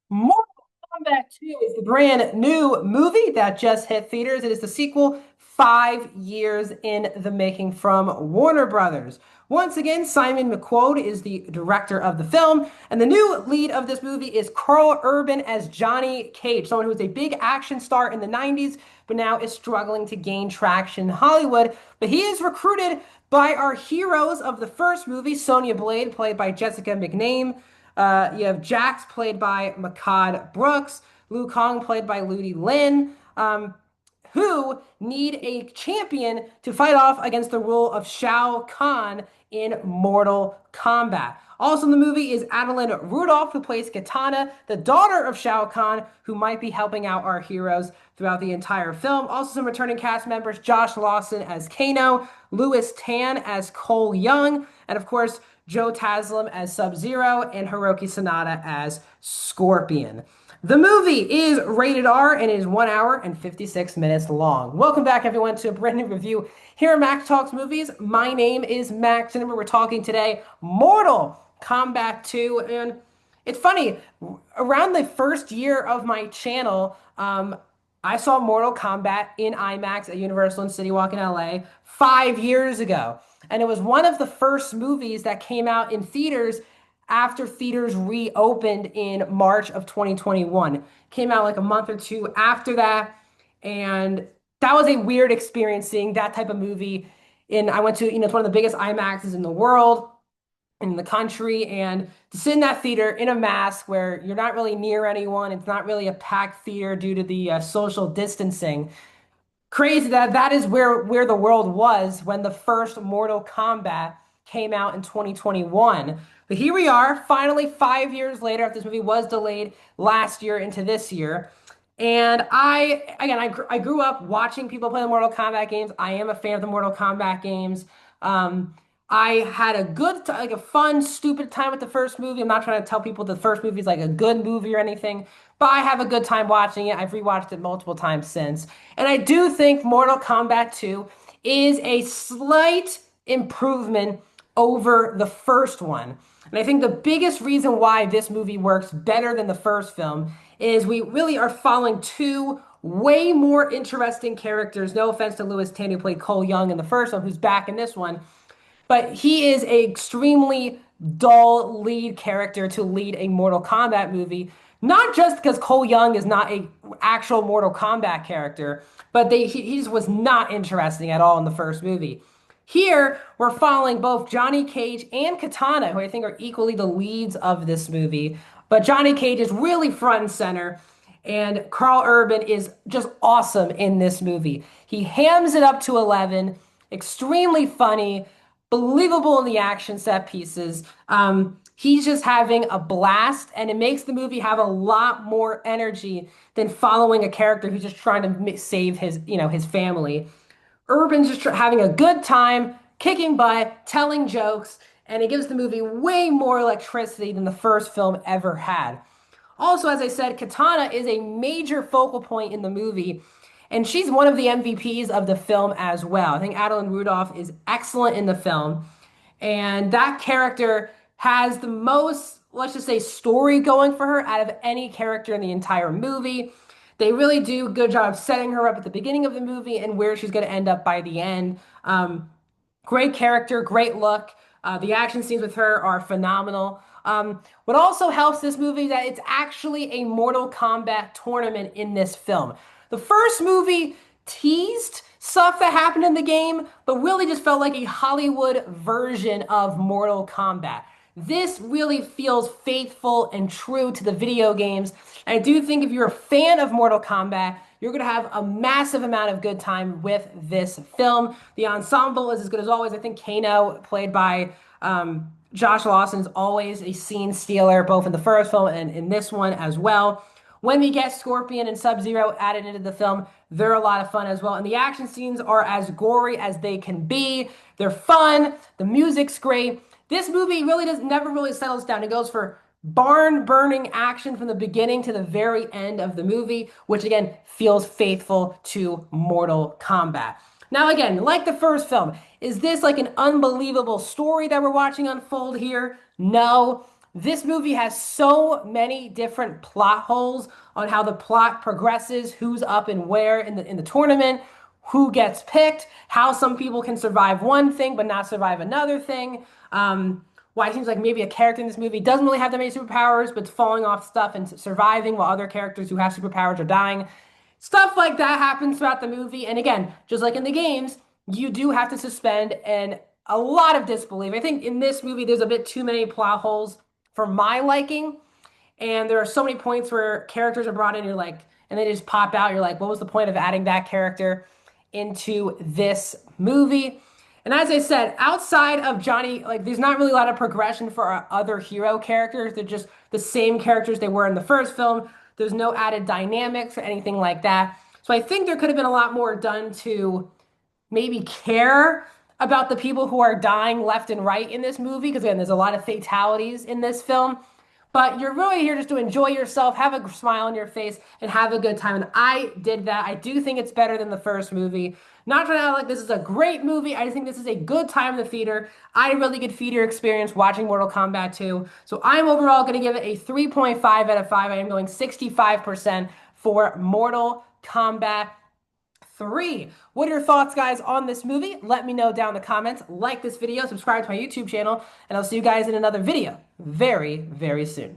Mortal Kombat 2 is the brand new movie that just hit theaters. It is the sequel 5 years in the making from Warner Brothers. Once again, Simon McQuoid is the director of the film, and the new lead of this movie is Carl Urban as Johnny Cage, someone who was a big action star in the 90s, but now is struggling to gain traction in Hollywood. But he is recruited by our heroes of the first movie, Sonya Blade, played by Jessica McName. You have Jax, played by Makad Brooks, Liu Kang, played by Ludi Lin, who need a champion to fight off against the rule of Shao Kahn in Mortal Kombat. Also in the movie is Adeline Rudolph, who plays Katana, the daughter of Shao Kahn, who might be helping out our heroes throughout the entire film. Also some returning cast members, Josh Lawson as Kano, Louis Tan as Cole Young, and of course, Joe Taslim as Sub-Zero, and Hiroki Sanada as Scorpion. The movie is rated R and it is 1 hour and 56 minutes long. Welcome back, everyone, to a brand new review here at Max Talks Movies. My name is Max, and we're talking today Mortal Kombat 2. And it's funny, around the first year of my channel, I saw Mortal Kombat in IMAX at Universal in City Walk in LA 5 years ago. And it was one of the first movies that came out in theaters after theaters reopened in March of 2021. Came out like a month or two after that. And that was a weird experience seeing that type of movie. And I went to, it's one of the biggest IMAXs in the world, in the country, and to sit in that theater in a mask where you're not really near anyone. It's not really a packed theater due to the social distancing. Crazy that that is where the world was when the first Mortal Kombat came out in 2021. But here we are, finally 5 years later, after this movie was delayed last year into this year. And I grew up watching people play the Mortal Kombat games. I am a fan of the Mortal Kombat games. I had a like a fun, stupid time with the first movie. I'm not trying to tell people the first movie is like a good movie or anything, but I have a good time watching it. I've rewatched it multiple times since. And I do think Mortal Kombat 2 is a slight improvement over the first one. And I think the biggest reason why this movie works better than the first film is we really are following two way more interesting characters. No offense to Louis Tan, who played Cole Young in the first one, who's back in this one. But he is an extremely dull lead character to lead a Mortal Kombat movie. Not just because Cole Young is not a actual Mortal Kombat character, but he just was not interesting at all in the first movie. Here, we're following both Johnny Cage and Katana, who I think are equally the leads of this movie. But Johnny Cage is really front and center, and Carl Urban is just awesome in this movie. He hams it up to 11, extremely funny, believable in the action set pieces. He's just having a blast, and it makes the movie have a lot more energy than following a character who's just trying to save his family. Urban's just having a good time, kicking butt, telling jokes, and it gives the movie way more electricity than the first film ever had. Also, as I said, Katana is a major focal point in the movie, and she's one of the MVPs of the film as well. I think Adeline Rudolph is excellent in the film, and that character has the most, let's just say, story going for her out of any character in the entire movie. They really do a good job of setting her up at the beginning of the movie and where she's going to end up by the end. Great character, great look. The action scenes with her are phenomenal. What also helps this movie is that it's actually a Mortal Kombat tournament in this film. The first movie teased stuff that happened in the game, but really just felt like a Hollywood version of Mortal Kombat. This really feels faithful and true to the video games. I do think if you're a fan of Mortal Kombat, you're going to have a massive amount of good time with this film. The ensemble is as good as always. I think Kano, played by Josh Lawson, is always a scene stealer, both in the first film and in this one as well. When we get Scorpion and Sub-Zero added into the film, they're a lot of fun as well. And the action scenes are as gory as they can be. They're fun. The music's great. This movie really never really settles down. It goes for barn burning action from the beginning to the very end of the movie, which again feels faithful to Mortal Kombat. Now, again, like the first film, is this like an unbelievable story that we're watching unfold here? No. This movie has so many different plot holes on how the plot progresses, who's up and where in the tournament, who gets picked, how some people can survive one thing but not survive another thing. Why it seems like maybe a character in this movie doesn't really have that many superpowers, but's falling off stuff and surviving while other characters who have superpowers are dying. Stuff like that happens throughout the movie. And again, just like in the games, you do have to suspend and a lot of disbelief. I think in this movie, there's a bit too many plot holes for my liking. And there are so many points where characters are brought in, you're like, and they just pop out. You're like, what was the point of adding that character into this movie? And as I said, outside of Johnny, like, there's not really a lot of progression for our other hero characters. They're just the same characters they were in the first film. There's no added dynamics or anything like that. So I think there could have been a lot more done to maybe care about the people who are dying left and right in this movie, because again, there's a lot of fatalities in this film. But you're really here just to enjoy yourself, have a smile on your face, and have a good time. And I did that. I do think it's better than the first movie. Not trying to act like this is a great movie. I just think this is a good time in the theater. I had a really good theater experience watching Mortal Kombat 2. So I'm overall going to give it a 3.5 out of 5. I am going 65% for Mortal Kombat 3. What are your thoughts, guys, on this movie? Let me know down in the comments. Like this video, subscribe to my YouTube channel, and I'll see you guys in another video very, very soon.